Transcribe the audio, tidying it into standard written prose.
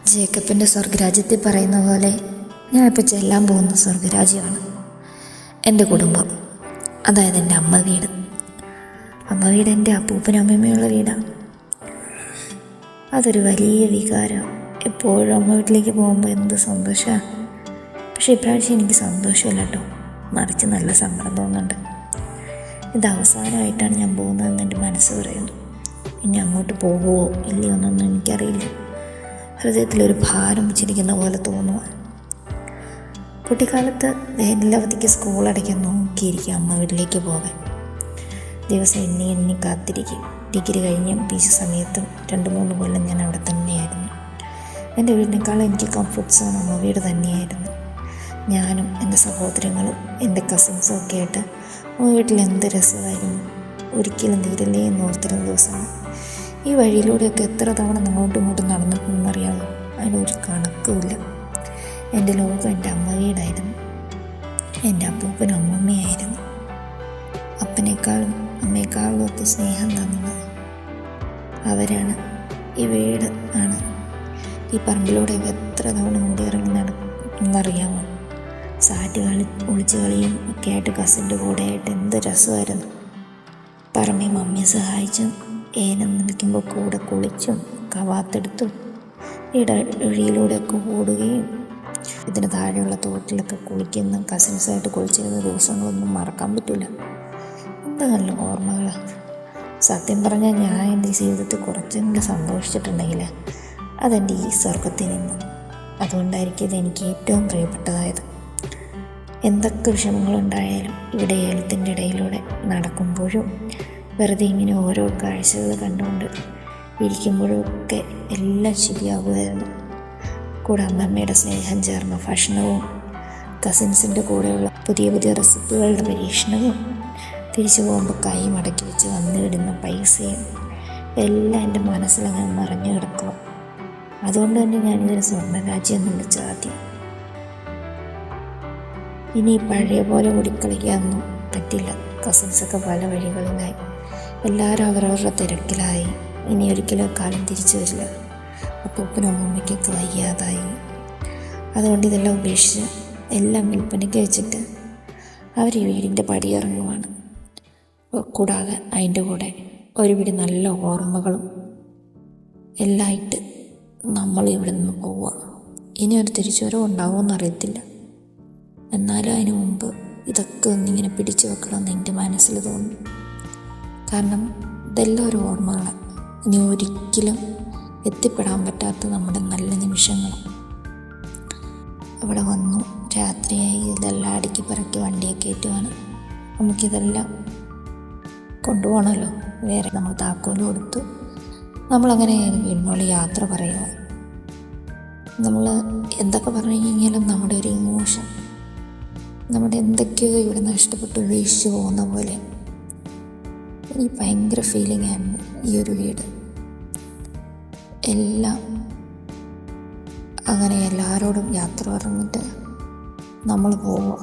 ജേക്കബിൻ്റെ സ്വർഗരാജ്യത്തിൽ പറയുന്ന പോലെ ഞാൻ ഇപ്പോൾ ചെല്ലാൻ പോകുന്ന സ്വർഗരാജ്യമാണ് എൻ്റെ കുടുംബം. അതായത് എൻ്റെ അമ്മ വീട്. അമ്മ വീട് എൻ്റെ അപ്പൂപ്പനും അമ്മയുമുള്ള വീടാണ്. അതൊരു വലിയ വികാരം. എപ്പോഴും അമ്മ വീട്ടിലേക്ക് പോകുമ്പോൾ എന്ത് സന്തോഷമാണ്. പക്ഷേ ഇപ്രാവശ്യം എനിക്ക് സന്തോഷമില്ല കേട്ടോ, മറിച്ച് നല്ല സങ്കടം തോന്നുന്നുണ്ട്. ഇത് അവസാനമായിട്ടാണ് ഞാൻ പോകുന്നതെന്ന് എൻ്റെ മനസ്സ് പറയുന്നു. ഇനി അങ്ങോട്ട് പോകുമോ ഇല്ലയോ എന്നൊന്നും എനിക്കറിയില്ല. ഹൃദയത്തിലൊരു ഭാരം വെച്ചിരിക്കുന്ന പോലെ തോന്നുക. കുട്ടിക്കാലത്ത് വേനലവധിക്ക് സ്കൂൾ അടയ്ക്കാൻ നോക്കിയിരിക്കും അമ്മ വീട്ടിലേക്ക് പോകാൻ. ദിവസം എണ്ണി കാത്തിരിക്കും. ഡിഗ്രി കഴിഞ്ഞ് PG സമയത്തും 2-3 കൊല്ലം ഞാൻ അവിടെ തന്നെയായിരുന്നു. എൻ്റെ വീടിനേക്കാളും എനിക്ക് കംഫർട്ട് സോൺ അമ്മ വീട് തന്നെയായിരുന്നു. ഞാനും എൻ്റെ സഹോദരങ്ങളും എൻ്റെ കസിൻസും ഒക്കെ ആയിട്ട് അമ്മ വീട്ടിൽ എന്ത് രസമായിരുന്നു. ഒരിക്കലും തീരില്ലേ എന്ന് ഓർത്തിരുന്ന ദിവസമാണ്. ഈ വഴിയിലൂടെയൊക്കെ എത്ര തവണ അങ്ങോട്ടും ഇങ്ങോട്ടും നടന്നിട്ടുണ്ടെന്നറിയാമോ? അതിനൊരു കണക്കുമില്ല. എൻ്റെ ലോകം എൻ്റെ അമ്മ വീടായിരുന്നു. എൻ്റെ അപ്പൂപ്പനും അമ്മമ്മയായിരുന്നു. അപ്പനേക്കാളും അമ്മയെക്കാളും ഒക്കെ സ്നേഹം തന്നത് അവരാണ്. ഈ വീട് ആണ്. ഈ പറമ്പിലൂടെയൊക്കെ എത്ര തവണ ഓടിയിറങ്ങി നടന്നറിയാമോ? സാറ്റ് ഒളിച്ചു കളിയും ഒക്കെ ആയിട്ട് കസിൻ്റെ കൂടെ ആയിട്ട് എന്ത് രസമായിരുന്നു. പറമ്പിൽ മമ്മിയെ സഹായിച്ചും ഏനം നിൽക്കുമ്പോൾ കൂടെ കുളിച്ചും കവാത്തെടുത്തും ഇടവഴിയിലൂടെയൊക്കെ ഓടുകയും ഇതിന് താഴെയുള്ള തോട്ടിലൊക്കെ കുളിക്കുന്ന കസിൻസായിട്ട് കുളിച്ചിരുന്ന ദിവസങ്ങളൊന്നും മറക്കാൻ പറ്റില്ല. എന്ത് നല്ല ഓർമ്മകളാണ്. സത്യം പറഞ്ഞാൽ ഞാൻ എൻ്റെ ജീവിതത്തിൽ കുറച്ചെങ്കിലും സന്തോഷിച്ചിട്ടുണ്ടെങ്കിൽ അതെൻ്റെ ഈ സ്വർഗത്തിൽ നിന്ന്. അതുകൊണ്ടായിരിക്കും ഇത് എനിക്ക് ഏറ്റവും പ്രിയപ്പെട്ടതായത്. എന്തൊക്കെ വിഷമങ്ങളുണ്ടായാലും ഇവിടെ ഏലത്തിൻ്റെ ഇടയിലൂടെ നടക്കുമ്പോഴും വെറുതെ ഇങ്ങനെ ഓരോ കാഴ്ചകൾ കണ്ടുകൊണ്ട് ഇരിക്കുമ്പോഴും ഒക്കെ എല്ലാം ശരിയാകുമായിരുന്നു. കൂടെ അമ്മമ്മയുടെ സ്നേഹം ചേർന്ന ഭക്ഷണവും കസിൻസിൻ്റെ കൂടെയുള്ള പുതിയ റെസിപ്പികളുടെ പരീക്ഷണവും തിരിച്ചു പോകുമ്പോൾ കൈ മടക്കി വെച്ച് വന്നിടുന്ന പൈസയും എല്ലാം എൻ്റെ മനസ്സിലങ്ങനെ നിറഞ്ഞു കിടക്കുക. അതുകൊണ്ട് തന്നെ ഞാനിതിന് സ്വർണ്ണരാജ്യം എന്ന് വിളിച്ചത് ആദ്യം. ഇനി പഴയ പോലെ ഓടിക്കളിക്കാനൊന്നും പറ്റില്ല. കസിൻസൊക്കെ പല വഴികളിലായി. എല്ലാവരും അവരവരുടെ തിരക്കിലായി. ഇനി ഒരിക്കലും കാലം തിരിച്ചു വരില്ല. അപ്പൂപ്പനും അമ്മമ്മയ്ക്കൊക്കെ വയ്യാതായി. അതുകൊണ്ട് ഇതെല്ലാം ഉപേക്ഷിച്ച് എല്ലാം വിൽപ്പനയ്ക്ക് വെച്ചിട്ട് അവർ ഈ വീടിൻ്റെ പടിയിറങ്ങുവാണ്. കൂടാതെ അതിൻ്റെ കൂടെ ഒരുപിടി നല്ല ഓർമ്മകളും എല്ലാമായിട്ട് നമ്മൾ ഇവിടെ നിന്ന് പോവുക. ഇനി ഒരു തിരിച്ചുവരവ് ഉണ്ടാവുമെന്ന് അറിയത്തില്ല. എന്നാലും അതിന് മുമ്പ് ഇതൊക്കെ ഒന്നിങ്ങനെ പിടിച്ചു വെക്കണമെന്ന് എൻ്റെ മനസ്സിൽ തോന്നി. കാരണം ഇതെല്ലാം ഒരു ഓർമ്മകളാണ്. ഇനി ഒരിക്കലും എത്തിപ്പെടാൻ പറ്റാത്ത നമ്മുടെ നല്ല നിമിഷങ്ങൾ. അവിടെ വന്നു, രാത്രിയായി, ഇതെല്ലാം അടുക്കി പറക്കി വണ്ടിയൊക്കെ ഏറ്റുവാണ്. നമുക്കിതെല്ലാം കൊണ്ടുപോകണമല്ലോ. വേറെ നമ്മൾ താക്കോല് കൊടുത്തു. നമ്മളങ്ങനെ വീടിനോട് യാത്ര പറയുക. നമ്മൾ എന്തൊക്കെ പറഞ്ഞു കഴിഞ്ഞാലും നമ്മുടെ ഒരു ഇമോഷൻ, നമ്മുടെ എന്തൊക്കെയോ ഇവിടെ നഷ്ടപ്പെട്ട് ഉപേക്ഷിച്ച് പോകുന്ന പോലെ എനിക്ക് ഭയങ്കര ഫീലിംഗ് ആയിരുന്നു ഈ ഒരു വീട്. എല്ലാം അങ്ങനെ എല്ലാവരോടും യാത്ര പറഞ്ഞിട്ട് നമ്മൾ പോവുക.